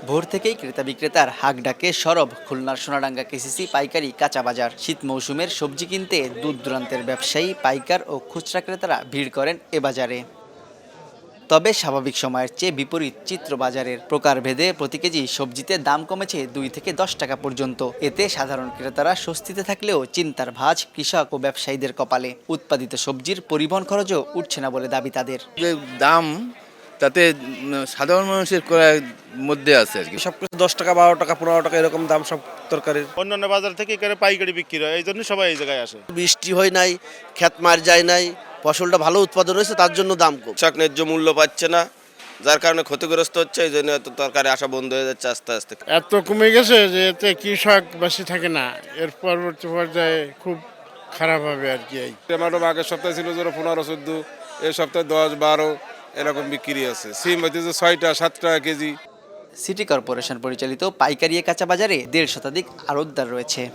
ভোর থেকেই ক্রেতা বিক্রেতার হাক ডাকে সরব খুলনার সোনাডাঙ্গা কেসিসি পাইকারি কাঁচা বাজার। শীত মৌসুমের সবজি কিনতে দূর দূরান্তের ব্যবসায়ী, পাইকার ও খুচরা ক্রেতারা ভিড় করেন এ বাজারে। তবে স্বাভাবিক সময়ের চেয়ে বিপরীত চিত্র বাজারের। প্রকারভেদে প্রতি কেজি সবজিতে দাম কমেছে ২ থেকে ১০ টাকা পর্যন্ত। এতে সাধারণ ক্রেতারা স্বস্তিতে থাকলেও চিন্তার ভাঁজ কৃষক ও ব্যবসায়ীদের কপালে। উৎপাদিত সবজির পরিবহন খরচও উঠছে না বলে দাবি তাদের। যে দাম তাতে সাধারণ মানুষের ক্রয়ের মধ্যে আছে আর কি। সবকিছু 10 টাকা, 12 টাকা, 15 টাকা এরকম দাম সব তরকারির। অন্যান্য বাজার থেকে এখানে পাইকারি বিক্রি হয়, এই জন্য সবাই এই জায়গায় আসে। বৃষ্টি হয় নাই, ক্ষেত মার যায় নাই, ফসলটা ভালো উৎপাদন হয়েছে, তার জন্য দাম কম। কৃষক ন্যায্য মূল্য পাচ্ছে না, যার কারণে ক্ষতিগ্রস্ত হচ্ছে। এই জন্য এত তরকারি আসা বন্ধ হয়ে যাচ্ছে আস্তে আস্তে। এত কমে গেছে যে এতে কৃষক বেশি থাকে না, এর পরবর্তী পর্যায়ে খুব খারাপ হবে আর কি। টমেটো আগের সপ্তাহে ছিল 15-14, এই সপ্তাহে 10-12 এরকম বিক্রি আছে। সিম হইতেছে 6-7 টাকা কেজি। সিটি কর্পোরেশন পরিচালিত পাইকারি কাঁচা বাজারে ১.৫ শতাধিক আড়তদার রয়েছে।